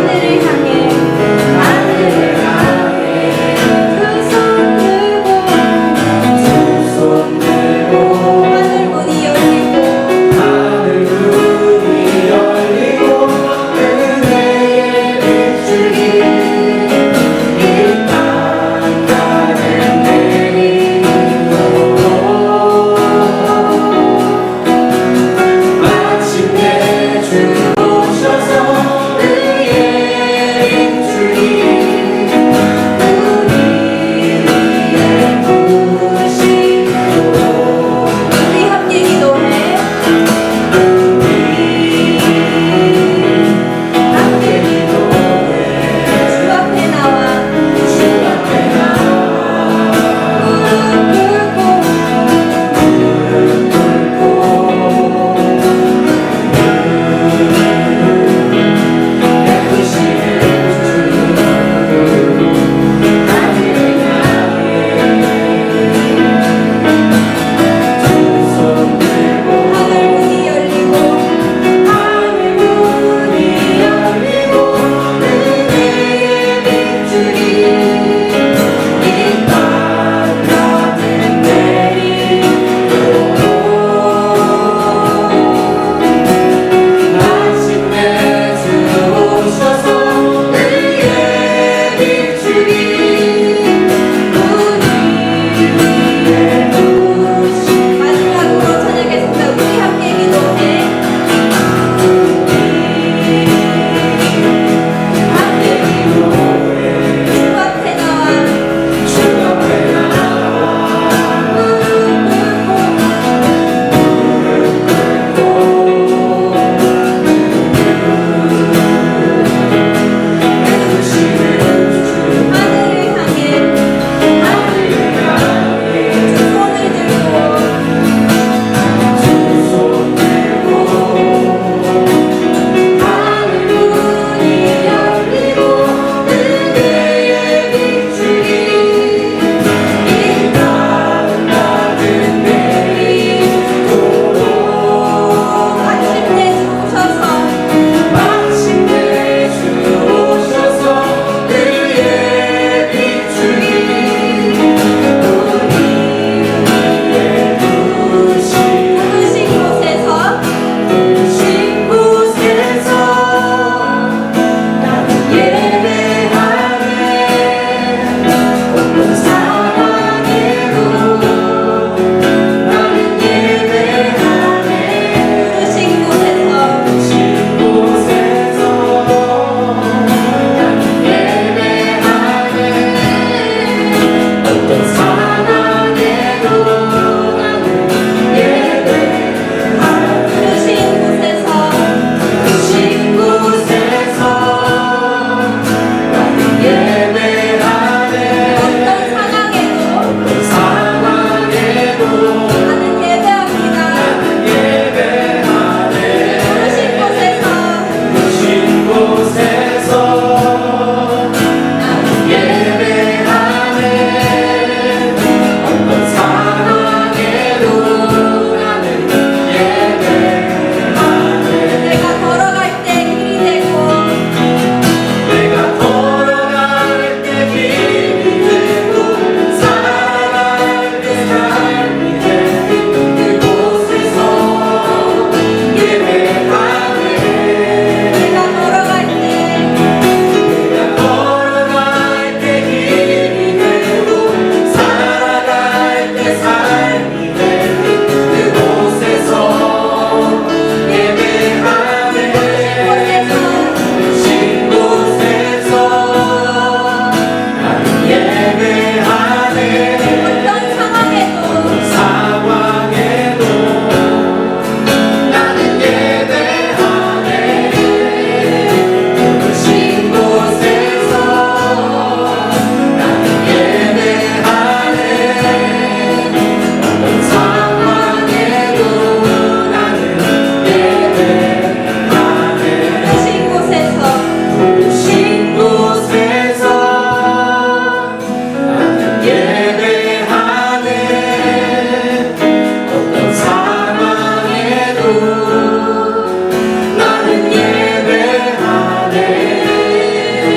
하늘을 향해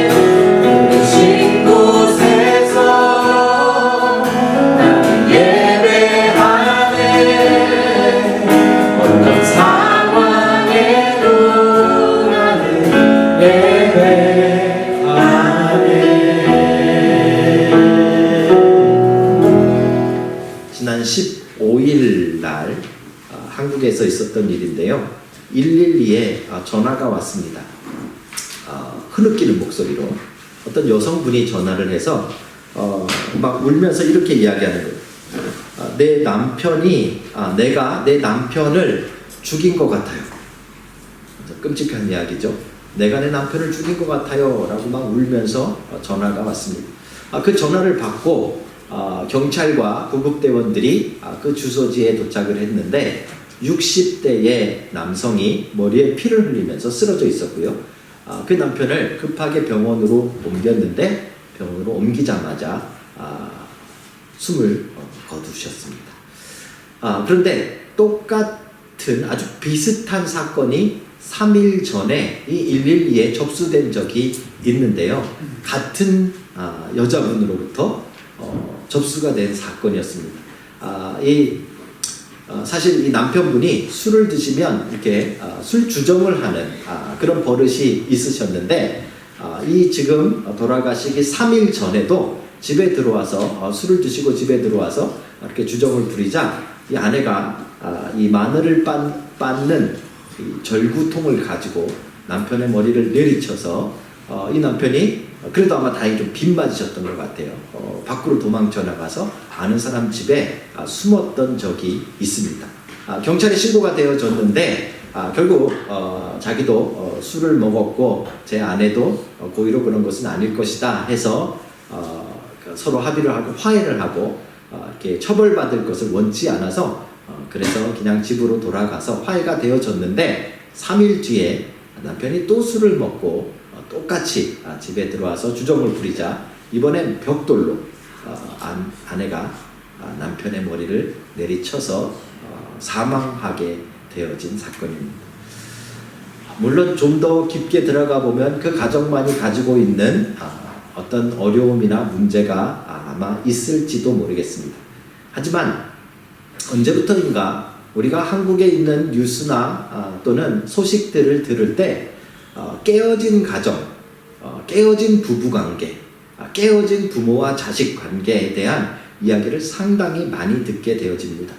부르신 곳에서 나는 예배하네. 어떤 상황에도 나는 예배하네. 지난 15일 날 한국에서 있었던 일인데요. 112에 전화가 왔습니다. 흐느끼는 목소리로 어떤 여성분이 전화를 해서 막 울면서 이렇게 이야기하는 거예요. 내 남편이 내가 내 남편을 죽인 것 같아요. 끔찍한 이야기죠. 내가 내 남편을 죽인 것 같아요 라고 막 울면서 전화가 왔습니다. 그 전화를 받고 경찰과 구급대원들이 그 주소지에 도착을 했는데 60대의 남성이 머리에 피를 흘리면서 쓰러져 있었고요. 그 남편을 급하게 병원으로 옮겼는데 병원으로 옮기자마자 숨을 거두셨습니다. 그런데 똑같은 아주 비슷한 사건이 3일 전에 이 112에 접수된 적이 있는데요. 같은 여자분으로부터 접수가 된 사건이었습니다. 사실 이 남편분이 술을 드시면 이렇게 술 주정을 하는 그런 버릇이 있으셨는데 이 지금 돌아가시기 3일 전에도 집에 들어와서 술을 드시고 집에 들어와서 이렇게 주정을 부리자 이 아내가 이 마늘을 빻는 이 절구통을 가지고 남편의 머리를 내리쳐서 이 남편이 그래도 아마 다행히 좀 빗 맞으셨던 것 같아요. 밖으로 도망쳐 나가서 아는 사람 집에 숨었던 적이 있습니다. 경찰에 신고가 되어졌는데 결국 자기도 술을 먹었고 제 아내도 고의로 그런 것은 아닐 것이다 해서 서로 합의를 하고 화해를 하고 이렇게 처벌받을 것을 원치 않아서 그래서 그냥 집으로 돌아가서 화해가 되어졌는데 3일 뒤에 남편이 또 술을 먹고 똑같이 집에 들어와서 주정을 부리자 이번엔 벽돌로 아내가 남편의 머리를 내리쳐서 사망하게 되어진 사건입니다. 물론 좀 더 깊게 들어가 보면 그 가정만이 가지고 있는 어떤 어려움이나 문제가 아마 있을지도 모르겠습니다. 하지만 언제부터인가 우리가 한국에 있는 뉴스나 또는 소식들을 들을 때 깨어진 가정, 깨어진 부부관계, 깨어진 부모와 자식 관계에 대한 이야기를 상당히 많이 듣게 되어집니다.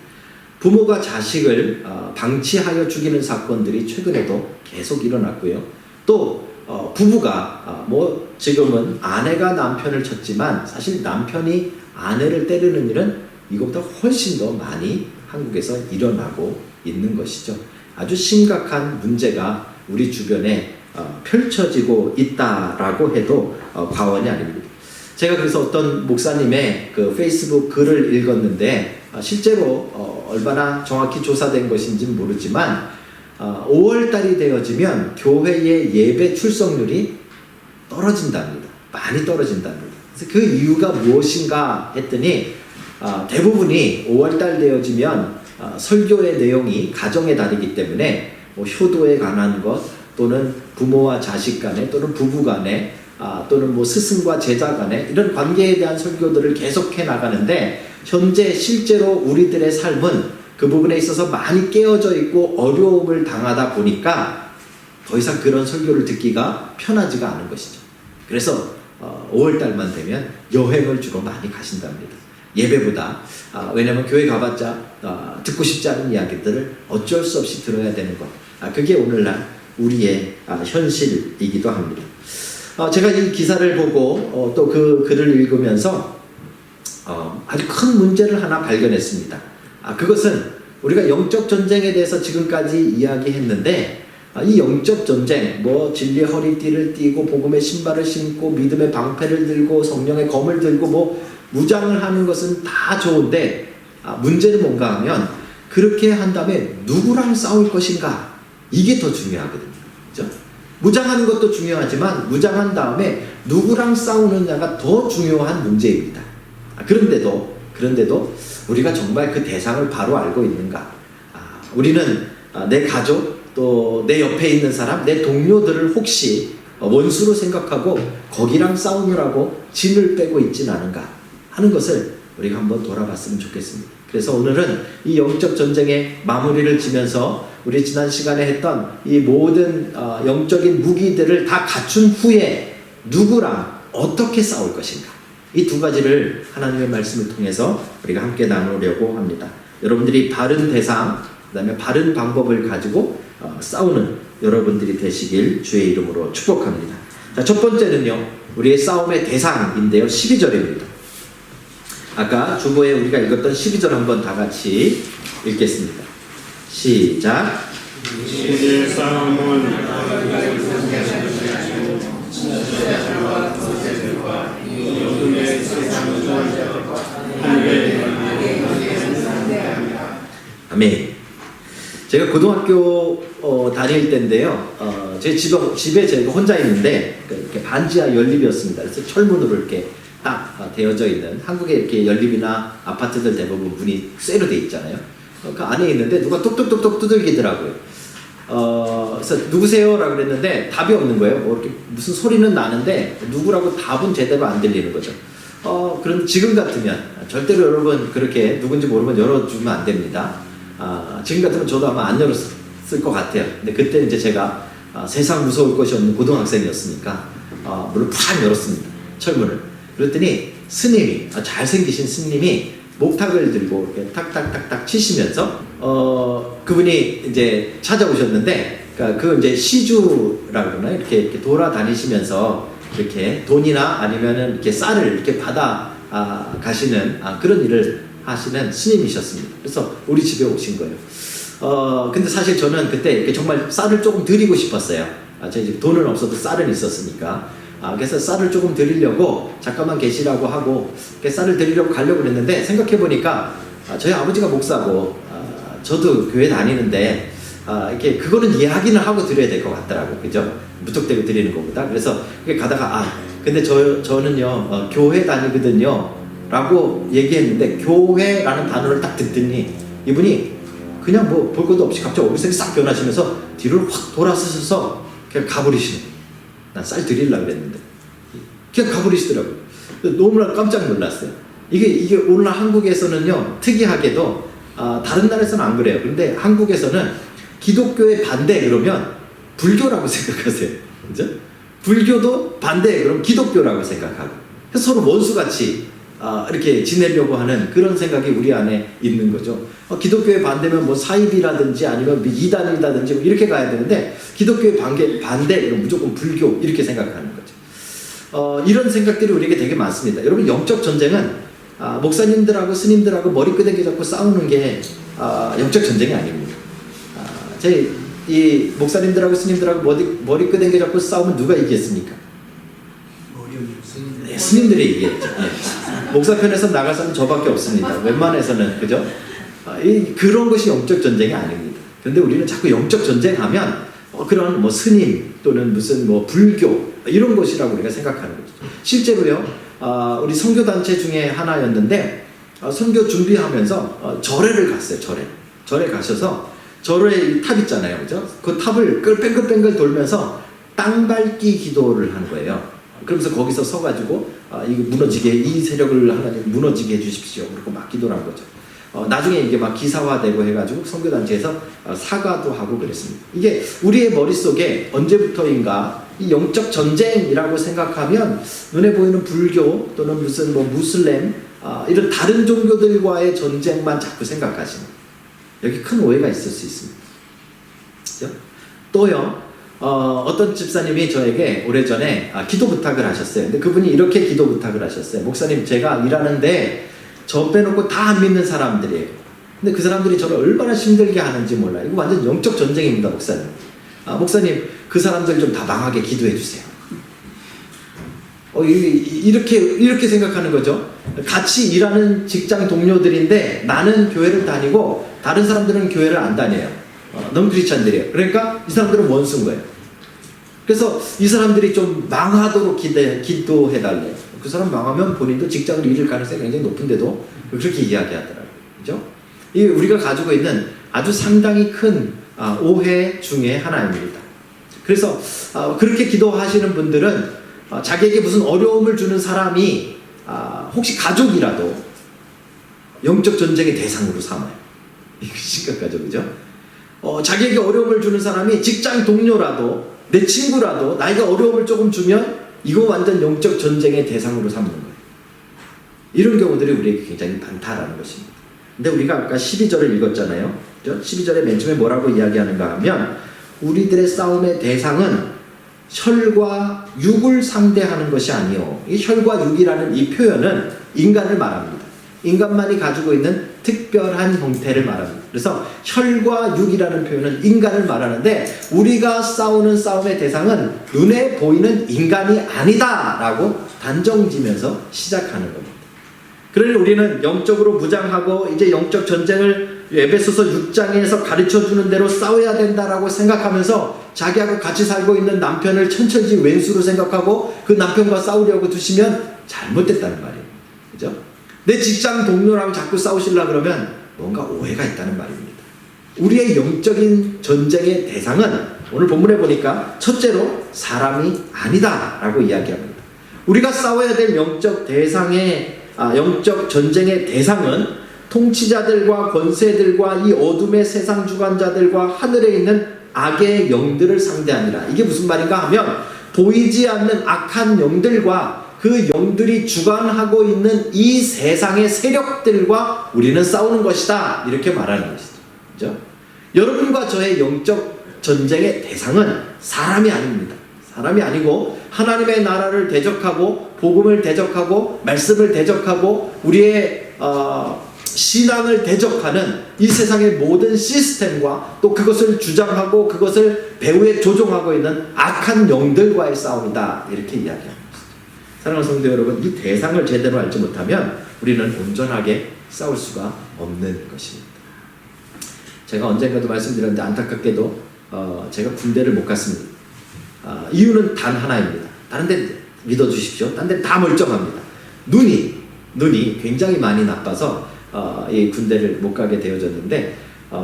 부모가 자식을 방치하여 죽이는 사건들이 최근에도 계속 일어났고요. 또 부부가 뭐 지금은 아내가 남편을 쳤지만 사실 남편이 아내를 때리는 일은 이것보다 훨씬 더 많이 한국에서 일어나고 있는 것이죠. 아주 심각한 문제가 우리 주변에 펼쳐지고 있다라고 해도 과언이 아닙니다. 제가 그래서 어떤 목사님의 그 페이스북 글을 읽었는데 실제로 얼마나 정확히 조사된 것인지는 모르지만 5월달이 되어지면 교회의 예배 출석률이 떨어진답니다. 많이 떨어진답니다. 그래서 그 이유가 무엇인가 했더니 대부분이 5월달 되어지면 설교의 내용이 가정에 다르기 때문에 뭐 효도에 관한 것 또는 부모와 자식 간에 또는 부부 간에 또는 뭐 스승과 제자 간에 이런 관계에 대한 설교들을 계속해 나가는데 현재 실제로 우리들의 삶은 그 부분에 있어서 많이 깨어져 있고 어려움을 당하다 보니까 더 이상 그런 설교를 듣기가 편하지가 않은 것이죠. 그래서 5월달만 되면 여행을 주로 많이 가신답니다. 예배보다 왜냐하면 교회 가봤자 듣고 싶지 않은 이야기들을 어쩔 수 없이 들어야 되는 것 그게 오늘날 우리의 현실이기도 합니다. 제가 이 기사를 보고 또 그 글을 읽으면서 아주 큰 문제를 하나 발견했습니다. 그것은 우리가 영적 전쟁에 대해서 지금까지 이야기했는데 이 영적 전쟁, 뭐 진리의 허리띠를 띠고 복음의 신발을 신고 믿음의 방패를 들고 성령의 검을 들고 뭐 무장을 하는 것은 다 좋은데 문제는 뭔가 하면 그렇게 한 다음에 누구랑 싸울 것인가 이게 더 중요하거든요. 그렇죠? 무장하는 것도 중요하지만 무장한 다음에 누구랑 싸우느냐가 더 중요한 문제입니다. 그런데도 우리가 정말 그 대상을 바로 알고 있는가? 우리는 내 가족 또 내 옆에 있는 사람, 내 동료들을 혹시 원수로 생각하고 거기랑 싸우느라고 진을 빼고 있진 않은가 하는 것을 우리가 한번 돌아봤으면 좋겠습니다. 그래서 오늘은 이 영적 전쟁의 마무리를 지면서 우리 지난 시간에 했던 이 모든 영적인 무기들을 다 갖춘 후에 누구랑 어떻게 싸울 것인가, 이 두 가지를 하나님의 말씀을 통해서 우리가 함께 나누려고 합니다. 여러분들이 바른 대상, 그 다음에 바른 방법을 가지고 싸우는 여러분들이 되시길 주의 이름으로 축복합니다. 자, 첫 번째는요, 우리의 싸움의 대상인데요, 12절입니다. 아까 주보에 우리가 읽었던 12절 한번 다 같이 읽겠습니다. 시작. 이제 싸움은 아멘. 제가 고등학교 다닐 때인데요. 제 집에 제가 혼자 있는데 이렇게 반지하 연립이었습니다. 그래서 철문으로 이렇게 딱 되어져 있는, 한국에 이렇게 연립이나 아파트들 대부분 문이 쇠로 돼 있잖아요. 그 안에 있는데 누가 뚝뚝뚝뚝 두들기더라고요. 그래서 누구세요? 라고 그랬는데 답이 없는 거예요. 뭐 이렇게 무슨 소리는 나는데 누구라고 답은 제대로 안 들리는 거죠. 그럼 지금 같으면 절대로 여러분 그렇게 누군지 모르면 열어주면 안 됩니다. 지금 같으면 저도 아마 안 열었을 것 같아요. 근데 그때 이제 제가 세상 무서울 것이 없는 고등학생이었으니까 물론 팍 열었습니다. 철문을. 그랬더니 스님이, 잘생기신 스님이 목탁을 들고 이렇게 탁탁탁탁 치시면서 그분이 이제 찾아오셨는데, 그러니까 그 이제 시주라고 그러나요? 이렇게 돌아다니시면서 이렇게 돈이나 아니면은 이렇게 쌀을 이렇게 받아 가시는 그런 일을 하시는 스님이셨습니다. 그래서 우리 집에 오신 거예요. 근데 사실 저는 그때 이렇게 정말 쌀을 조금 드리고 싶었어요. 저희 집 돈은 없어도 쌀은 있었으니까. 그래서 쌀을 조금 드리려고 잠깐만 계시라고 하고 쌀을 드리려고 가려고 그랬는데, 생각해보니까 저희 아버지가 목사고 저도 교회 다니는데 이렇게 그거는 이야기는 하고 드려야 될 것 같더라고, 그죠? 무턱대고 드리는 것보다. 그래서 가다가 근데 저는요 교회 다니거든요 라고 얘기했는데, 교회라는 단어를 딱 듣더니 이분이 그냥 뭐 볼 것도 없이 갑자기 얼굴색이 싹 변하시면서 뒤를 확 돌아서셔서 그냥 가버리시는 거예요. 난 쌀 드리려고 그랬는데 그냥 가버리시더라고요. 너무나 깜짝 놀랐어요. 이게 오늘날 한국에서는요 특이하게도 다른 나라에서는 안 그래요. 근데 한국에서는 기독교에 반대 그러면 불교라고 생각하세요. 그죠? 불교도 반대 그럼 기독교라고 생각하고, 그래서 서로 원수같이 이렇게 지내려고 하는 그런 생각이 우리 안에 있는 거죠. 기독교에 반대면 뭐 사입이라든지 아니면 이단이라든지 뭐 이렇게 가야 되는데, 기독교에 반대 그럼 무조건 불교 이렇게 생각하는 거죠. 이런 생각들이 우리에게 되게 많습니다. 여러분, 영적 전쟁은 목사님들하고 스님들하고 머리끄댕이 잡고 싸우는 게 영적 전쟁이 아닙니다. 이 목사님들하고 스님들하고 머리끄댕이 잡고 싸우면 누가 이기겠습니까? 네, 스님들이 이기겠죠. 네. 목사 편에서 나갈 사람은 저밖에 없습니다. 웬만해서는, 그죠? 그런 것이 영적 전쟁이 아닙니다. 그런데 우리는 자꾸 영적 전쟁하면 그런 뭐 스님 또는 무슨 뭐 불교 이런 것이라고 우리가 생각하는 거죠. 실제로요, 우리 선교단체 중에 하나였는데 선교 준비하면서 절에를 갔어요. 절에 가셔서 절에 탑 있잖아요, 그죠? 그 탑을 뺑글뺑글 돌면서 땅밟기 기도를 한 거예요. 그러면서 거기서 서가지고 이거 무너지게, 이 세력을 하나님 무너지게 해주십시오. 그리고 막 기도를 한 거죠. 나중에 이게 막 기사화되고 해가지고 선교단체에서 사과도 하고 그랬습니다. 이게 우리의 머릿속에 언제부터인가 이 영적 전쟁이라고 생각하면 눈에 보이는 불교 또는 무슨 뭐 무슬림 이런 다른 종교들과의 전쟁만 자꾸 생각하시는, 여기 큰 오해가 있을 수 있습니다. 그렇죠? 또요, 어떤 집사님이 저에게 오래전에 기도 부탁을 하셨어요. 근데 그분이 이렇게 기도 부탁을 하셨어요. 목사님, 제가 일하는데 저 빼놓고 다 안 믿는 사람들이에요. 근데 그 사람들이 저를 얼마나 힘들게 하는지 몰라요. 이거 완전 영적 전쟁입니다, 목사님. 목사님, 그 사람들 좀 다 망하게 기도해 주세요. 이렇게 생각하는 거죠. 같이 일하는 직장 동료들인데 나는 교회를 다니고 다른 사람들은 교회를 안 다녀요. 넌 크리스찬들이에요. 그러니까 이 사람들은 원수인 거예요. 그래서 이 사람들이 좀 망하도록 기도해달래요. 그 사람 망하면 본인도 직장을 잃을 가능성이 굉장히 높은데도 그렇게 이야기하더라고요. 그죠? 이 우리가 가지고 있는 아주 상당히 큰 오해 중에 하나입니다. 그래서 그렇게 기도하시는 분들은 자기에게 무슨 어려움을 주는 사람이 혹시 가족이라도 영적 전쟁의 대상으로 삼아요. 이거 심각하죠, 그죠? 자기에게 어려움을 주는 사람이 직장 동료라도 내 친구라도 나에게 어려움을 조금 주면 이거 완전 영적 전쟁의 대상으로 삼는 거예요. 이런 경우들이 우리에게 굉장히 많다라는 것입니다. 근데 우리가 아까 12절을 읽었잖아요. 12절에 맨 처음에 뭐라고 이야기하는가 하면 우리들의 싸움의 대상은 혈과 육을 상대하는 것이 아니요. 이 혈과 육이라는 이 표현은 인간을 말합니다. 인간만이 가지고 있는 특별한 형태를 말합니다. 그래서 혈과 육이라는 표현은 인간을 말하는데 우리가 싸우는 싸움의 대상은 눈에 보이는 인간이 아니다 라고 단정지면서 시작하는 겁니다. 그러니 우리는 영적으로 무장하고 이제 영적 전쟁을 에베소서 6장에서 가르쳐주는 대로 싸워야 된다라고 생각하면서 자기하고 같이 살고 있는 남편을 천천히 왼수로 생각하고 그 남편과 싸우려고 두시면 잘못됐다는 말이에요. 그죠? 내 직장 동료랑 자꾸 싸우시려고 그러면 뭔가 오해가 있다는 말입니다. 우리의 영적인 전쟁의 대상은 오늘 본문에 보니까 첫째로 사람이 아니다 라고 이야기합니다. 우리가 싸워야 될 영적 전쟁의 대상은 통치자들과 권세들과 이 어둠의 세상 주관자들과 하늘에 있는 악의 영들을 상대하니라. 이게 무슨 말인가 하면 보이지 않는 악한 영들과 그 영들이 주관하고 있는 이 세상의 세력들과 우리는 싸우는 것이다. 이렇게 말하는 것이죠. 그죠? 여러분과 저의 영적 전쟁의 대상은 사람이 아닙니다. 사람이 아니고 하나님의 나라를 대적하고 복음을 대적하고 말씀을 대적하고 우리의 신앙을 대적하는 이 세상의 모든 시스템과 또 그것을 주장하고 그것을 배후에 조종하고 있는 악한 영들과의 싸움이다. 이렇게 이야기합니다. 사랑하는 성도 여러분, 이 대상을 제대로 알지 못하면 우리는 온전하게 싸울 수가 없는 것입니다. 제가 언젠가도 말씀드렸는데 안타깝게도 제가 군대를 못 갔습니다. 이유는 단 하나입니다. 다른 데 믿어주십시오. 다른 데 다 멀쩡합니다. 눈이 굉장히 많이 나빠서 이 군대를 못 가게 되어졌는데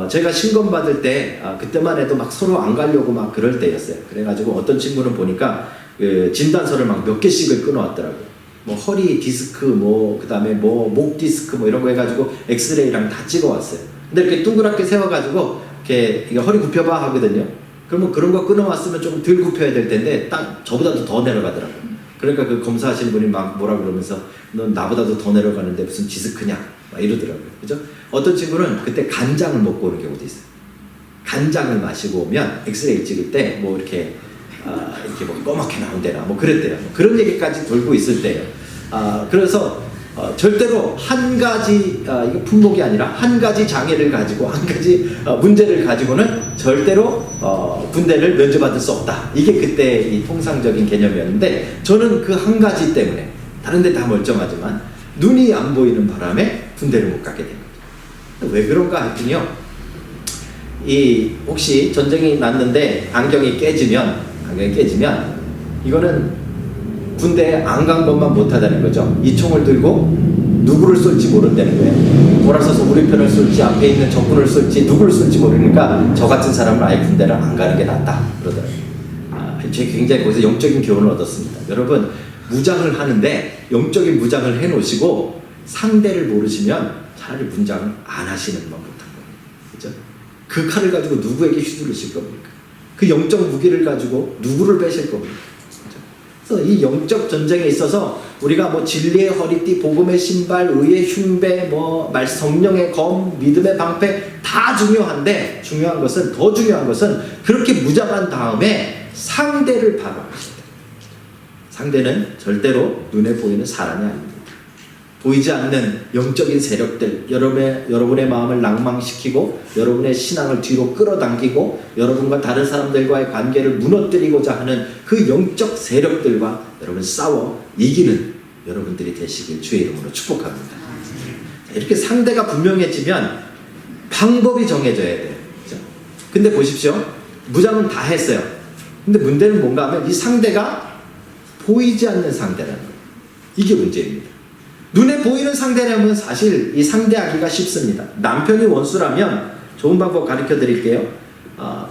제가 신검 받을 때 그때만 해도 막 서로 안 가려고 막 그럴 때였어요. 그래가지고 어떤 친구는 보니까 그 진단서를 막 몇 개씩을 끊어왔더라고요. 뭐 허리 디스크, 뭐 그다음에 뭐 목 디스크 뭐 이런 거 해가지고 엑스레이랑 다 찍어왔어요. 근데 이렇게 동그랗게 세워가지고 이렇게 허리 굽혀봐 하거든요. 그러면 그런 거 끊어왔으면 좀 덜 굽혀야 될 텐데 딱 저보다도 더 내려가더라고요. 그러니까 그 검사하시는 분이 막 뭐라 그러면서 넌 나보다도 더 내려가는데 무슨 디스크냐 막 이러더라고요. 그죠? 어떤 친구는 그때 간장을 먹고 오는 경우도 있어요. 간장을 마시고 오면 엑스레이 찍을 때 뭐 이렇게 뭐 꺼맣게 나온대나 뭐 그랬대요. 뭐 그런 얘기까지 돌고 있을 때예요. 그래서 절대로 한 가지 이거 품목이 아니라 한 가지 장애를 가지고 한 가지 문제를 가지고는 절대로 군대를 면제받을 수 없다. 이게 그때 이 통상적인 개념이었는데 저는 그 한 가지 때문에 다른 데 다 멀쩡하지만 눈이 안 보이는 바람에 군대를 못 가게 된 거죠. 왜 그런가 했더니요. 혹시 전쟁이 났는데 안경이 깨지면 이거는 군대에 안 간 것만 못하다는 거죠. 이 총을 들고 누구를 쏠지 모른다는 거예요. 돌아서서 우리 편을 쏠지 앞에 있는 적군을 쏠지 누구를 쏠지 모르니까 저 같은 사람은 아예 군대를 안 가는 게 낫다 그러더라고요. 제가 굉장히 거기서 영적인 교훈을 얻었습니다. 여러분 무장을 하는데 영적인 무장을 해놓으시고 상대를 모르시면 차라리 무장을 안 하시는 것만 못한 거예요. 그죠? 그 칼을 가지고 누구에게 휘두르실 겁니까? 그 영적 무기를 가지고 누구를 빼실 겁니까? 그래서 이 영적 전쟁에 있어서 우리가 뭐 진리의 허리띠, 복음의 신발, 의의 흉배, 뭐 성령의 검, 믿음의 방패 다 중요한데 더 중요한 것은 그렇게 무장한 다음에 상대를 바라봅시다. 상대는 절대로 눈에 보이는 사람이 아닙니다. 보이지 않는 영적인 세력들, 여러분의 마음을 낭망시키고 여러분의 신앙을 뒤로 끌어당기고 여러분과 다른 사람들과의 관계를 무너뜨리고자 하는 그 영적 세력들과 여러분 싸워 이기는 여러분들이 되시길 주의 이름으로 축복합니다. 이렇게 상대가 분명해지면 방법이 정해져야 돼요. 그렇죠? 근데 보십시오. 무장은 다 했어요. 근데 문제는 뭔가 하면 이 상대가 보이지 않는 상대라는 거예요. 이게 문제입니다. 눈에 보이는 상대라면 사실 이 상대하기가 쉽습니다. 남편이 원수라면 좋은 방법 가르쳐 드릴게요.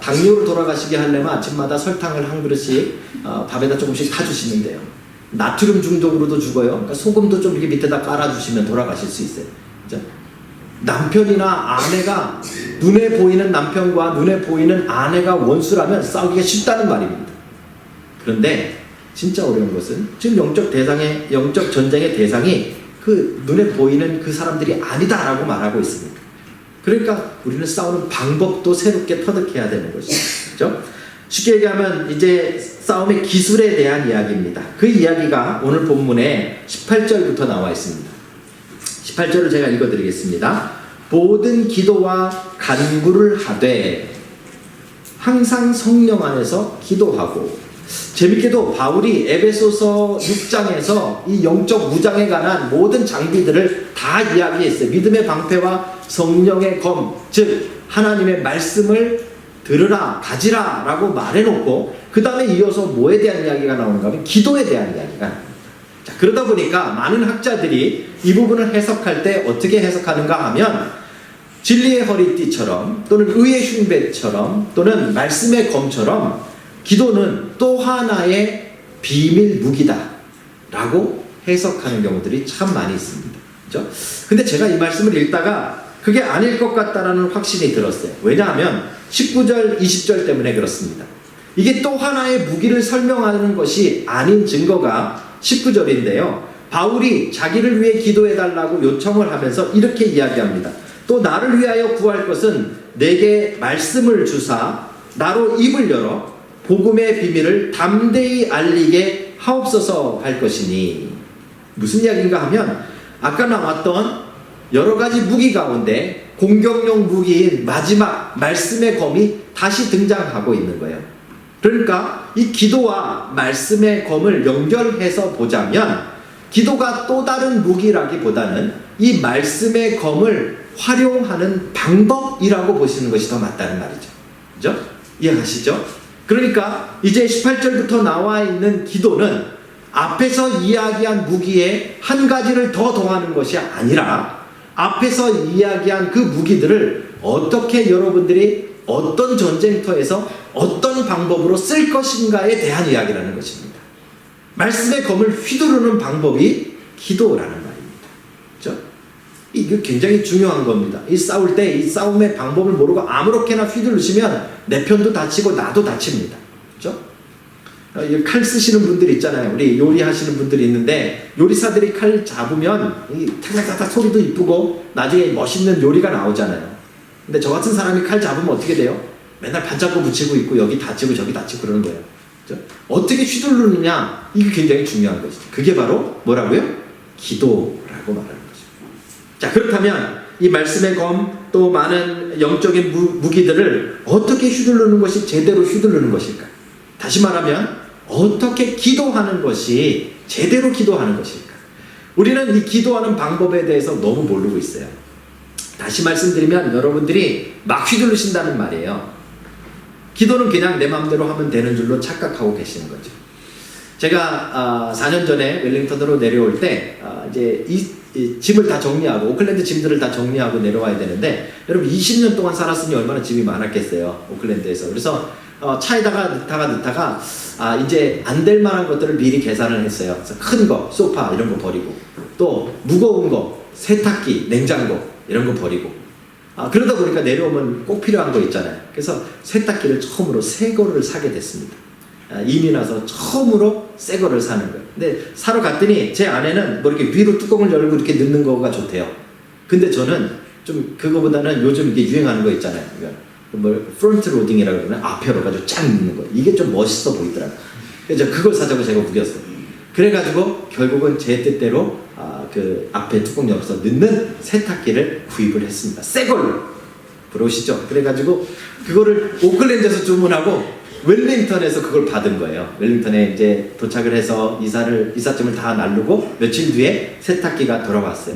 당뇨로 돌아가시게 하려면 아침마다 설탕을 한 그릇씩 밥에다 조금씩 타주시면 돼요. 나트륨 중독으로도 죽어요. 그러니까 소금도 좀 이렇게 밑에다 깔아주시면 돌아가실 수 있어요. 그죠? 남편이나 아내가 눈에 보이는 남편과 눈에 보이는 아내가 원수라면 싸우기가 쉽다는 말입니다. 그런데 진짜 어려운 것은 지금 영적 전쟁의 대상이 그 눈에 보이는 그 사람들이 아니다라고 말하고 있습니다. 그러니까 우리는 싸우는 방법도 새롭게 터득해야 되는 것이죠. 그렇죠? 쉽게 얘기하면 이제 싸움의 기술에 대한 이야기입니다. 그 이야기가 오늘 본문에 18절부터 나와 있습니다. 18절을 제가 읽어드리겠습니다. 모든 기도와 간구를 하되 항상 성령 안에서 기도하고. 재밌게도 바울이 에베소서 6장에서 이 영적 무장에 관한 모든 장비들을 다 이야기했어요. 믿음의 방패와 성령의 검, 즉 하나님의 말씀을 들으라, 가지라 라고 말해놓고 그 다음에 이어서 뭐에 대한 이야기가 나오는가 하면 기도에 대한 이야기가 나옵니다. 자, 그러다 보니까 많은 학자들이 이 부분을 해석할 때 어떻게 해석하는가 하면 진리의 허리띠처럼 또는 의의 흉배처럼 또는 말씀의 검처럼 기도는 또 하나의 비밀 무기다 라고 해석하는 경우들이 참 많이 있습니다. 그렇죠? 근데 제가 이 말씀을 읽다가 그게 아닐 것 같다라는 확신이 들었어요. 왜냐하면 19절, 20절 때문에 그렇습니다. 이게 또 하나의 무기를 설명하는 것이 아닌 증거가 19절인데요. 바울이 자기를 위해 기도해달라고 요청을 하면서 이렇게 이야기합니다. 또 나를 위하여 구할 것은 내게 말씀을 주사 나로 입을 열어 복음의 비밀을 담대히 알리게 하옵소서 할 것이니. 무슨 이야기인가 하면 아까 나왔던 여러 가지 무기 가운데 공격용 무기인 마지막 말씀의 검이 다시 등장하고 있는 거예요. 그러니까 이 기도와 말씀의 검을 연결해서 보자면 기도가 또 다른 무기라기보다는 이 말씀의 검을 활용하는 방법이라고 보시는 것이 더 맞다는 말이죠. 그죠? 이해하시죠? 그러니까 이제 18절부터 나와 있는 기도는 앞에서 이야기한 무기에 한 가지를 더 더하는 것이 아니라 앞에서 이야기한 그 무기들을 어떻게 여러분들이 어떤 전쟁터에서 어떤 방법으로 쓸 것인가에 대한 이야기라는 것입니다. 말씀의 검을 휘두르는 방법이 기도라는 말입니다. 그렇죠? 이게 굉장히 중요한 겁니다. 이 싸울 때 이 싸움의 방법을 모르고 아무렇게나 휘두르시면 내 편도 다치고 나도 다칩니다. 그렇죠? 칼 쓰시는 분들 있잖아요. 우리 요리하시는 분들이 있는데 요리사들이 칼 잡으면 이 타닥타닥 소리도 이쁘고 나중에 멋있는 요리가 나오잖아요. 근데 저 같은 사람이 칼 잡으면 어떻게 돼요? 맨날 반짝고 붙이고 있고 여기 다치고 저기 다치고 그러는 거예요. 그렇죠? 어떻게 휘두르느냐 이게 굉장히 중요한 것이죠. 그게 바로 뭐라고요? 기도라고 말하는 거죠. 자, 그렇다면 이 말씀의 검 또 많은 영적인 무기들을 어떻게 휘두르는 것이 제대로 휘두르는 것일까? 다시 말하면 어떻게 기도하는 것이 제대로 기도하는 것일까? 우리는 이 기도하는 방법에 대해서 너무 모르고 있어요. 다시 말씀드리면 여러분들이 막 휘두르신다는 말이에요. 기도는 그냥 내 마음대로 하면 되는 줄로 착각하고 계시는 거죠. 제가 4년 전에 웰링턴으로 내려올 때 이제 이 짐을 다 정리하고 오클랜드 짐들을 다 정리하고 내려와야 되는데 여러분 20년 동안 살았으니 얼마나 짐이 많았겠어요. 오클랜드에서. 그래서 차에다가 넣다가 이제 안 될 만한 것들을 미리 계산을 했어요. 그래서 큰 거, 소파 이런 거 버리고 또 무거운 거, 세탁기, 냉장고 이런 거 버리고 그러다 보니까 내려오면 꼭 필요한 거 있잖아요. 그래서 세탁기를 처음으로 새 거를 사게 됐습니다. 이민 와서 처음으로 새 거를 사는 거예요. 근데 사러 갔더니 제 아내는 뭐 이렇게 위로 뚜껑을 열고 이렇게 넣는 거가 좋대요. 근데 저는 좀 그거보다는 요즘 이게 유행하는 거 있잖아요. 그러니까 뭐 프론트 로딩이라고 그러면 앞에로 가지고 쫙 넣는 거. 이게 좀 멋있어 보이더라고요. 그래서 그걸 사자고 제가 우겼어요. 그래가지고 결국은 제 뜻대로 그 앞에 뚜껑 열어서 넣는 세탁기를 구입을 했습니다. 새 걸로. 부러우시죠? 그래가지고 그거를 오클랜드에서 주문하고 웰링턴에서 그걸 받은 거예요. 웰링턴에 이제 도착을 해서 이삿짐을 다 나르고 며칠 뒤에 세탁기가 돌아왔어요.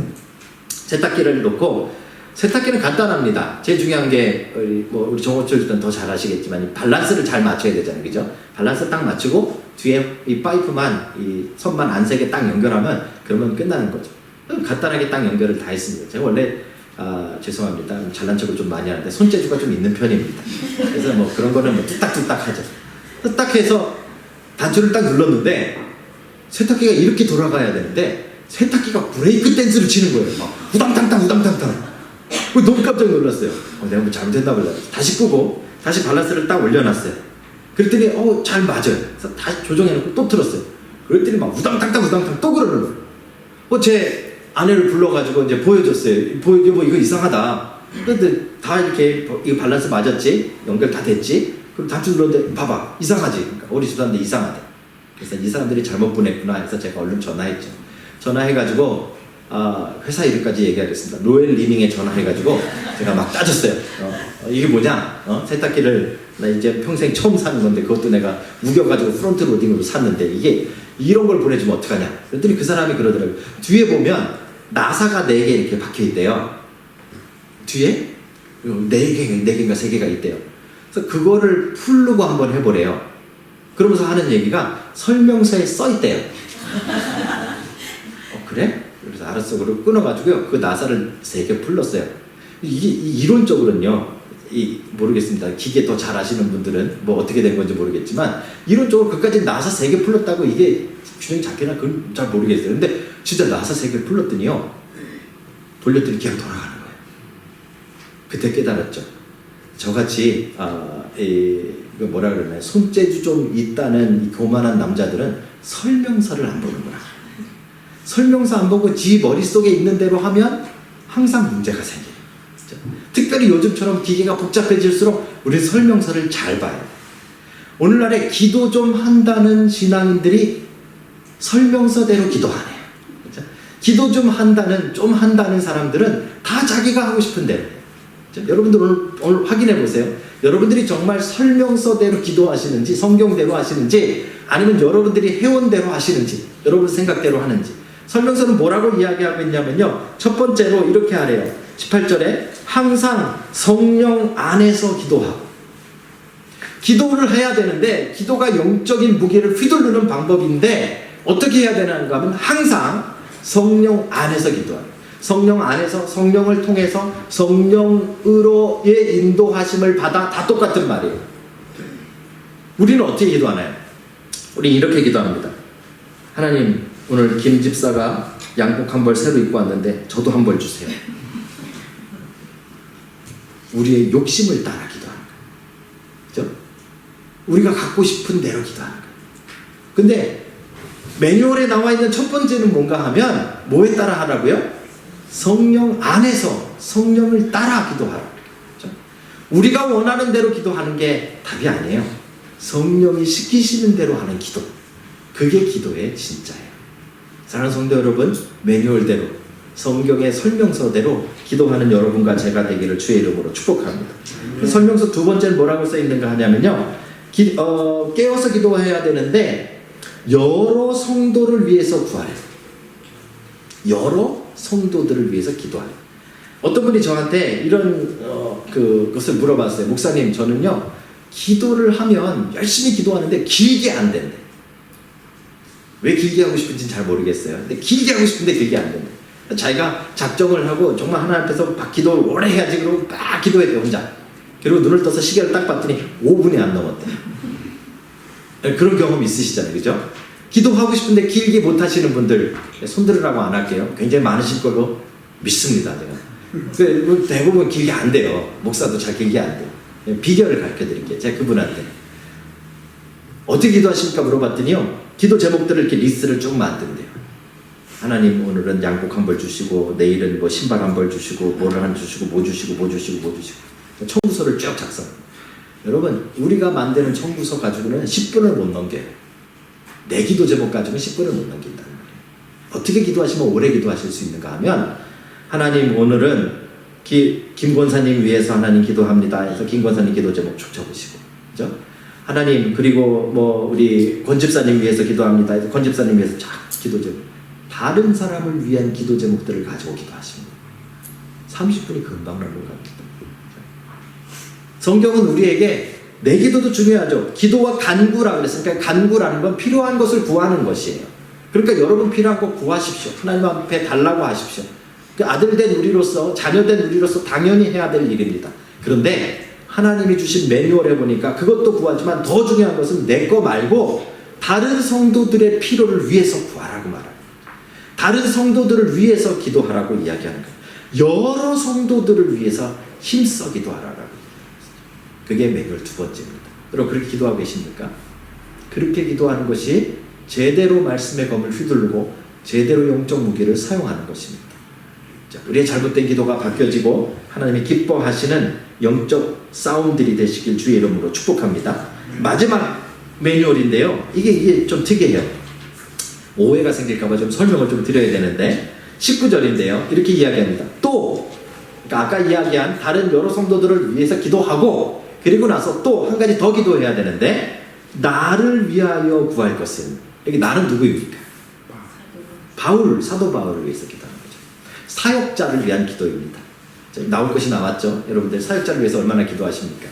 세탁기를 놓고 세탁기는 간단합니다. 제일 중요한 게 우리 정호철 더 잘 아시겠지만 밸런스를 잘 맞춰야 되잖아요, 그죠? 밸런스 딱 맞추고 뒤에 이 파이프만 이 선만 안 세게 딱 연결하면 그러면 끝나는 거죠. 간단하게 딱 연결을 다 했습니다. 제가 원래 죄송합니다. 잘난 척을 좀 많이 하는데 손재주가 좀 있는 편입니다. 그래서 뭐 그런 거는 뭐 뚝딱뚝딱 하죠. 딱 해서 단추를 딱 눌렀는데 세탁기가 이렇게 돌아가야 되는데 세탁기가 브레이크 댄스를 치는 거예요. 막 우당탕탕 우당탕탕. 너무 깜짝 놀랐어요. 내가 뭐 잘못했나 보다. 다시 끄고 다시 밸런스를 딱 올려놨어요. 그랬더니 잘 맞아요. 그래서 다시 조정해놓고 또 틀었어요. 그랬더니 막 우당탕탕 우당탕 또 그러는 거예요. 제 아내를 불러가지고 이제 보여줬어요. 여보 이거 이상하다. 근데 다 이렇게 이거 밸런스 맞았지? 연결 다 됐지? 그럼 단추 눌렀는데 봐봐 이상하지? 그러니까 우리 집사람들 이상하대. 그래서 이 사람들이 잘못 보냈구나 해서 제가 얼른 전화했죠. 전화해가지고 회사 이름까지 얘기하겠습니다. 로엘 리밍에 전화해가지고 제가 막 따졌어요. 이게 뭐냐? 세탁기를 나 이제 평생 처음 사는 건데 그것도 내가 우겨가지고 프론트 로딩으로 샀는데 이게 이런 걸 보내주면 어떡하냐? 그랬더니 그 사람이 그러더라고요. 뒤에 보면 나사가 4개 이렇게 박혀있대요. 뒤에 4개인가 3개가 있대요. 그래서 그거를 풀르고 한번 해보래요. 그러면서 하는 얘기가 설명서에 써있대요. 그래? 그래서 알았어. 그리고 끊어가지고요. 그 나사를 3개 풀렀어요. 이게 이론적으로는요. 모르겠습니다. 기계 더 잘 아시는 분들은 뭐 어떻게 된 건지 모르겠지만 이론적으로 그까지 나사 3개 풀렀다고 이게 균형이 잡히나 그건 잘 모르겠어요. 근데 진짜 나사 3개 풀렀더니요. 돌렸더니 그냥 돌아가는 거예요. 그때 깨달았죠. 저같이 뭐라 그러나요? 손재주 좀 있다는 이 교만한 남자들은 설명서를 안 보는구나. 설명서 안 보고 지 머릿속에 있는 대로 하면 항상 문제가 생겨요. 특별히 요즘처럼 기계가 복잡해질수록 우리 설명서를 잘 봐요. 오늘날에 기도 좀 한다는 신앙인들이 설명서대로 기도하네요. 그렇죠? 기도 좀 한다는 사람들은 다 자기가 하고 싶은 대로. 그렇죠? 여러분들 오늘 확인해 보세요. 여러분들이 정말 설명서대로 기도하시는지, 성경대로 하시는지, 아니면 여러분들이 해온 대로 하시는지, 여러분 생각대로 하는지. 설명서는 뭐라고 이야기하고 있냐면요. 첫 번째로 이렇게 하래요. 18절에 항상 성령 안에서 기도하고. 기도를 해야 되는데 기도가 영적인 무게를 휘두르는 방법인데 어떻게 해야 되는가 하면 항상 성령 안에서 기도하고 성령 안에서 성령을 통해서 성령으로의 인도하심을 받아 다 똑같은 말이에요. 우리는 어떻게 기도하나요? 우리 이렇게 기도합니다. 하나님 오늘 김 집사가 양복 한 벌 새로 입고 왔는데 저도 한 벌 주세요. 우리의 욕심을 따라 기도하는 거예요. 그죠? 우리가 갖고 싶은 대로 기도하는 거예요. 근데 매뉴얼에 나와 있는 첫 번째는 뭔가 하면 뭐에 따라 하라고요? 성령 안에서 성령을 따라 기도하라고. 그죠? 우리가 원하는 대로 기도하는 게 답이 아니에요. 성령이 시키시는 대로 하는 기도. 그게 기도의 진짜예요. 사랑하는 성도 여러분, 매뉴얼대로 성경의 설명서대로 기도하는 여러분과 제가 되기를 주의 이름으로 축복합니다. 설명서 두 번째는 뭐라고 써있는가 하냐면요. 깨어서 기도해야 되는데 여러 성도를 위해서 구하래. 여러 성도들을 위해서 기도하래. 어떤 분이 저한테 이런 그것을 물어봤어요. 목사님 저는요 기도를 하면 열심히 기도하는데 길게 안 된대. 왜 길게 하고 싶은지는 잘 모르겠어요. 근데 길게 하고 싶은데 길게 안 된대. 자기가 작정을 하고 정말 하나님 앞에서 기도를 오래 해야지 그러고 막 기도해야 돼 혼자. 그리고 눈을 떠서 시계를 딱 봤더니 5분이 안 넘었대. 그런 경험 있으시잖아요. 그죠? 기도하고 싶은데 길게 못 하시는 분들 손 들으라고 안 할게요. 굉장히 많으실 걸로 믿습니다. 제가. 대부분 길게 안 돼요. 목사도 잘 길게 안 돼요. 비결을 가르쳐 드릴게요. 제가 그분한테. 어떻게 기도하십니까? 물어봤더니요. 기도 제목들을 이렇게 리스트를 쭉 만든대요. 하나님 오늘은 양복 한 벌 주시고 내일은 뭐 신발 한 벌 주시고 뭐를 한 주시고 뭐 주시고 뭐 주시고 뭐 주시고 청구서를 쭉 작성. 여러분 우리가 만드는 청구서 가지고는 10분을 못 넘겨요. 내 기도 제목 가지고는 10분을 못 넘긴다는 거예요. 어떻게 기도하시면 오래 기도하실 수 있는가 하면 하나님 오늘은 김 권사님 위해서 하나님 기도합니다 해서 김 권사님 기도 제목 쭉 적으시고 그죠? 하나님 그리고 뭐 우리 권 집사님 위해서 기도합니다 해서 권 집사님 위해서 쫙 기도 제목 다른 사람을 위한 기도 제목들을 가지고 기도하십니다. 30분이 금방 넘어갑니다. 성경은 우리에게 내 기도도 중요하죠. 기도와 간구라 그랬으니까 간구라는 건 필요한 것을 구하는 것이에요. 그러니까 여러분 필요한 거 구하십시오. 하나님 앞에 달라고 하십시오. 그 아들된 우리로서, 자녀된 우리로서 당연히 해야 될 일입니다. 그런데 하나님이 주신 매뉴얼에 보니까 그것도 구하지만 더 중요한 것은 내 거 말고 다른 성도들의 필요를 위해서 구하라고 말합니다. 다른 성도들을 위해서 기도하라고 이야기하는 거예요. 여러 성도들을 위해서 힘써 기도하라고. 그게 매뉴얼 두 번째입니다. 여러분 그렇게 기도하고 계십니까? 그렇게 기도하는 것이 제대로 말씀의 검을 휘두르고 제대로 영적 무기를 사용하는 것입니다. 자, 우리의 잘못된 기도가 바뀌어지고 하나님이 기뻐하시는 영적 싸움들이 되시길 주의 이름으로 축복합니다. 마지막 매뉴얼인데요. 이게 좀 특이해요. 오해가 생길까봐 좀 설명을 좀 드려야 되는데 19절인데요. 이렇게 이야기합니다. 또 그러니까 아까 이야기한 다른 여러 성도들을 위해서 기도하고 그리고 나서 또 한 가지 더 기도해야 되는데 나를 위하여 구할 것은 여기 나는 누구입니까? 사도 바울을 위해서 기도하는 거죠. 사역자를 위한 기도입니다. 나올 것이 나왔죠. 여러분들 사역자를 위해서 얼마나 기도하십니까?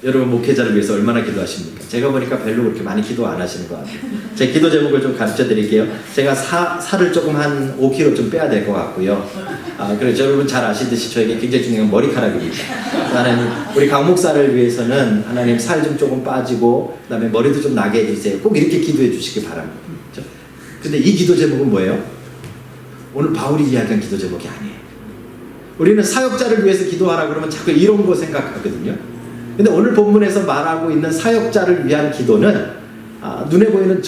여러분 목회자를 위해서 얼마나 기도하십니까? 제가 보니까 별로 그렇게 많이 기도 안 하시는 것 같아요. 제 기도 제목을 좀 가르쳐 드릴게요. 제가 살을 조금 한 5kg 좀 빼야 될 것 같고요. 그래서 여러분 잘 아시듯이 저에게 굉장히 중요한 머리카락입니다. 하나님 우리 강 목사를 위해서는 하나님 살 좀 조금 빠지고 그다음에 머리도 좀 나게 해주세요. 꼭 이렇게 기도해 주시기 바랍니다. 그렇죠? 근데 이 기도 제목은 뭐예요? 오늘 바울이 이야기한 기도 제목이 아니에요. 우리는 사역자를 위해서 기도하라 그러면 자꾸 이런 거 생각하거든요. 근데 오늘 본문에서 말하고 있는 사역자를 위한 기도는 눈에 보이는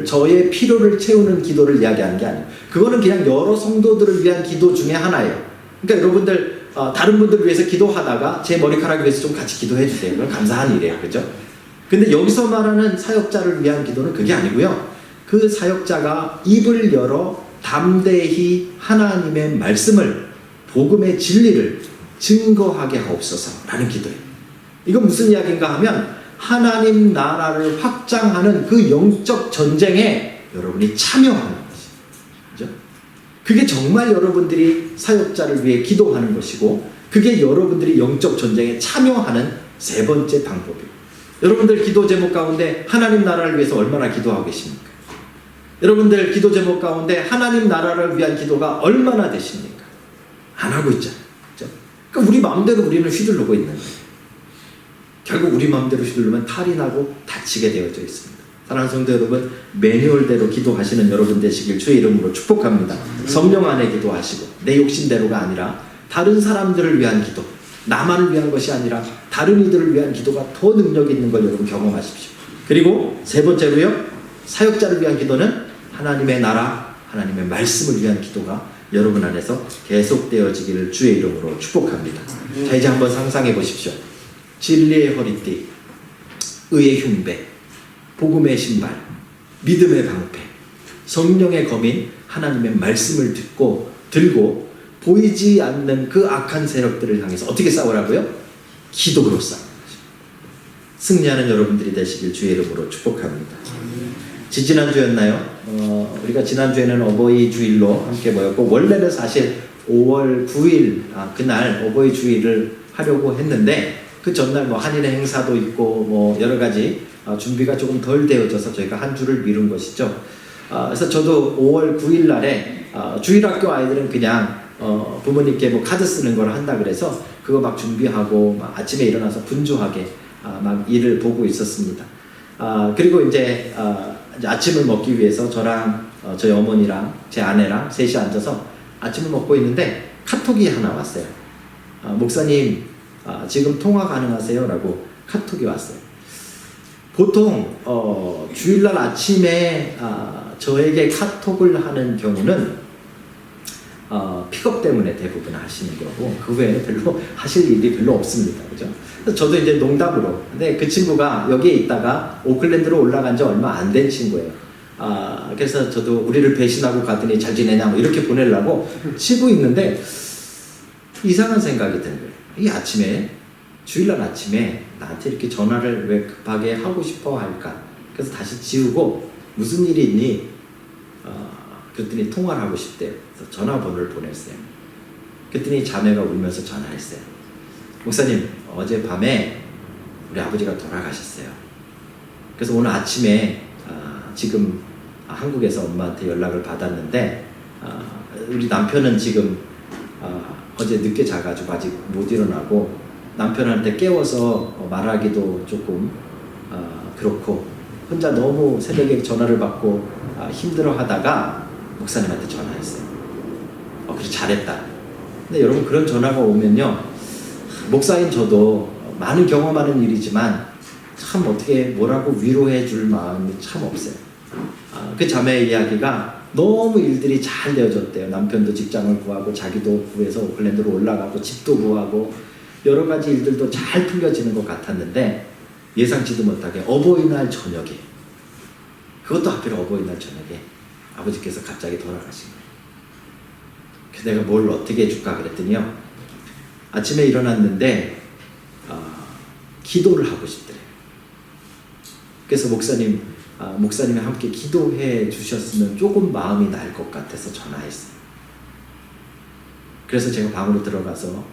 저의 필요를 채우는 기도를 이야기하는 게 아니에요. 그거는 그냥 여러 성도들을 위한 기도 중에 하나예요. 그러니까 여러분들 다른 분들 위해서 기도하다가 제 머리카락을 위해서 좀 같이 기도해 주세요. 그건 감사한 일이에요. 그죠? 근데 여기서 말하는 사역자를 위한 기도는 그게 아니고요. 그 사역자가 입을 열어 담대히 하나님의 말씀을 복음의 진리를 증거하게 하옵소서라는 기도예요. 이건 무슨 이야기인가 하면 하나님 나라를 확장하는 그 영적 전쟁에 여러분이 참여하는 것이죠. 그죠? 그게 정말 여러분들이 사역자를 위해 기도하는 것이고 그게 여러분들이 영적 전쟁에 참여하는 세 번째 방법이에요. 여러분들 기도 제목 가운데 하나님 나라를 위해서 얼마나 기도하고 계십니까? 여러분들 기도 제목 가운데 하나님 나라를 위한 기도가 얼마나 되십니까? 안 하고 있잖아요. 그렇죠? 그러니까 우리 마음대로 우리는 휘둘르고 있는 거예요. 결국 우리 마음대로 휘둘르면 탈이 나고 다치게 되어져 있습니다. 사랑하는 성도 여러분, 매뉴얼대로 기도하시는 여러분 되시길 주의 이름으로 축복합니다. 성령 안에 기도하시고 내 욕심대로가 아니라 다른 사람들을 위한 기도, 나만을 위한 것이 아니라 다른 이들을 위한 기도가 더 능력 있는 걸 여러분 경험하십시오. 그리고 세 번째로요, 사역자를 위한 기도는 하나님의 나라, 하나님의 말씀을 위한 기도가 여러분 안에서 계속되어지기를 주의 이름으로 축복합니다. 자, 이제 한번 상상해 보십시오. 진리의 허리띠, 의의 흉배, 복음의 신발, 믿음의 방패, 성령의 검인 하나님의 말씀을 들고 보이지 않는 그 악한 세력들을 향해서 어떻게 싸우라고요? 기도로 싸우는 거죠. 승리하는 여러분들이 되시길 주의 이름으로 축복합니다. 지지난주였나요? 우리가 지난주에는 어버이 주일로 함께 모였고 원래는 사실 5월 9일 그날 어버이 주일을 하려고 했는데 그 전날 뭐 한인의 행사도 있고 뭐 여러 가지 준비가 조금 덜 되어져서 저희가 한 주를 미룬 것이죠. 그래서 저도 5월 9일 날에 주일학교 아이들은 그냥 부모님께 뭐 카드 쓰는 걸 한다 그래서 그거 막 준비하고 막 아침에 일어나서 분주하게 막 일을 보고 있었습니다. 그리고 이제 아침을 먹기 위해서 저랑 저희 어머니랑 제 아내랑 셋이 앉아서 아침을 먹고 있는데 카톡이 하나 왔어요. 목사님 지금 통화 가능하세요? 라고 카톡이 왔어요. 보통 주일날 아침에 저에게 카톡을 하는 경우는 픽업 때문에 대부분 하시는 거고 그 외에는 별로 하실 일이 별로 없습니다. 그죠? 그래서 저도 이제 농담으로 근데 그 친구가 여기에 있다가 오클랜드로 올라간 지 얼마 안 된 친구예요. 그래서 저도 우리를 배신하고 가더니 잘 지내냐 뭐 이렇게 보내려고 치고 있는데 이상한 생각이 드는 거예요. 이 아침에 주일날 아침에 나한테 이렇게 전화를 왜 급하게 하고 싶어 할까? 그래서 다시 지우고 무슨 일이 있니? 그랬더니 통화를 하고 싶대요. 그래서 전화번호를 보냈어요. 그랬더니 자매가 울면서 전화했어요. 목사님, 어젯밤에 우리 아버지가 돌아가셨어요. 그래서 오늘 아침에 지금 한국에서 엄마한테 연락을 받았는데 우리 남편은 지금 어제 늦게 자가지고 아직 못 일어나고 남편한테 깨워서 말하기도 조금 그렇고 혼자 너무 새벽에 전화를 받고 힘들어하다가 목사님한테 전화했어요. 그래 잘했다. 근데 여러분 그런 전화가 오면요, 목사인 저도 많은 경험하는 일이지만 참 어떻게 뭐라고 위로해 줄 마음이 참 없어요. 그 자매의 이야기가 너무 일들이 잘 되어졌대요. 남편도 직장을 구하고 자기도 구해서 오클랜드로 올라가고 집도 구하고 여러 가지 일들도 잘 풀려지는 것 같았는데 예상치도 못하게 어버이날 저녁에, 그것도 하필 어버이날 저녁에 아버지께서 갑자기 돌아가신 거예요. 그래서 내가 뭘 어떻게 해줄까 그랬더니요, 아침에 일어났는데 기도를 하고 싶더래요. 그래서 목사님이 함께 기도해 주셨으면 조금 마음이 나을 것 같아서 전화했어요. 그래서 제가 방으로 들어가서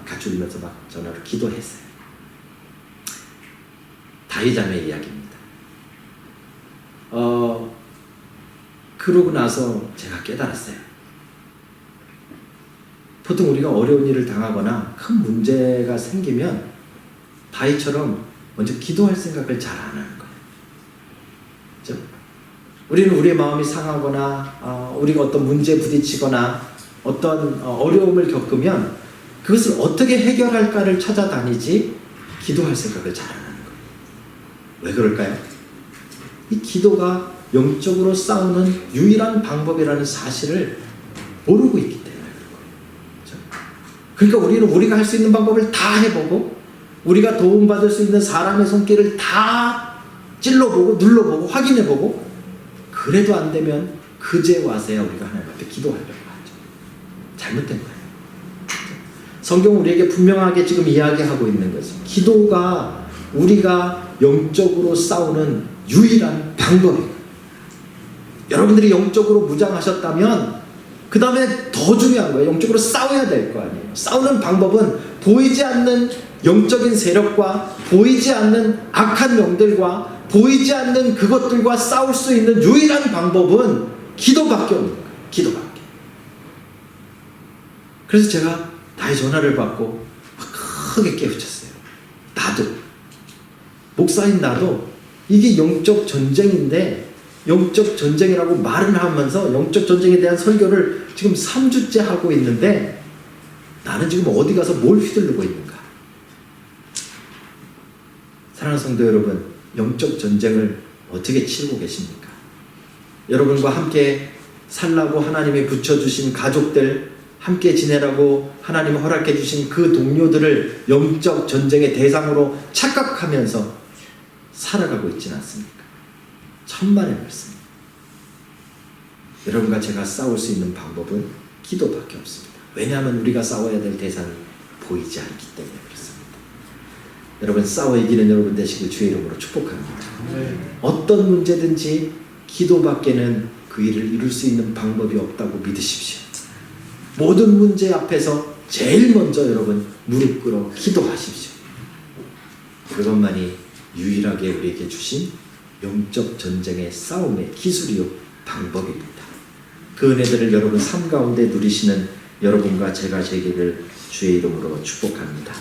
같이 울면서 막 전화로 기도했어요. 다희자매의 이야기입니다. 그러고 나서 제가 깨달았어요. 보통 우리가 어려운 일을 당하거나 큰 문제가 생기면 다희처럼 먼저 기도할 생각을 잘 안 하는 거예요. 그렇죠? 우리는 우리의 마음이 상하거나 우리가 어떤 문제에 부딪히거나 어떤 어려움을 겪으면 그것을 어떻게 해결할까를 찾아다니지 기도할 생각을 잘 안 하는 거예요. 왜 그럴까요? 이 기도가 영적으로 싸우는 유일한 방법이라는 사실을 모르고 있기 때문에 그런 거예요. 그렇죠? 그러니까 우리는 우리가 할 수 있는 방법을 다 해보고 우리가 도움받을 수 있는 사람의 손길을 다 찔러보고 눌러보고 확인해보고 그래도 안 되면 그제 와서야 우리가 하나님 앞에 기도하려고 하죠. 잘못된 거예요. 성경은 우리에게 분명하게 지금 이야기하고 있는 거죠. 기도가 우리가 영적으로 싸우는 유일한 방법이에요. 여러분들이 영적으로 무장하셨다면 그 다음에 더 중요한 거예요. 영적으로 싸워야 될 거 아니에요. 싸우는 방법은 보이지 않는 영적인 세력과 보이지 않는 악한 영들과 보이지 않는 그것들과 싸울 수 있는 유일한 방법은 기도밖에 없는 거예요. 기도밖에. 그래서 제가 다시 전화를 받고 막 크게 깨우쳤어요. 나도, 목사인 나도 이게 영적 전쟁인데 영적 전쟁이라고 말을 하면서 영적 전쟁에 대한 설교를 지금 3주째 하고 있는데 나는 지금 어디 가서 뭘 휘두르고 있는가? 사랑하는 성도 여러분, 영적 전쟁을 어떻게 치르고 계십니까? 여러분과 함께 살라고 하나님이 붙여주신 가족들, 함께 지내라고 하나님이 허락해 주신 그 동료들을 영적 전쟁의 대상으로 착각하면서 살아가고 있지는 않습니까? 천만의 말씀입니다. 여러분과 제가 싸울 수 있는 방법은 기도밖에 없습니다. 왜냐하면 우리가 싸워야 될 대상이 보이지 않기 때문에 그렇습니다. 여러분, 싸워 이기는 여러분 되시길 주의 이름으로 축복합니다. 어떤 문제든지 기도밖에는 그 일을 이룰 수 있는 방법이 없다고 믿으십시오. 모든 문제 앞에서 제일 먼저 여러분 무릎 꿇어 기도하십시오. 그것만이 유일하게 우리에게 주신 영적 전쟁의 싸움의 기술이요 방법입니다. 그 은혜들을 여러분 삶 가운데 누리시는 여러분과 제가 되기를 주의 이름으로 축복합니다.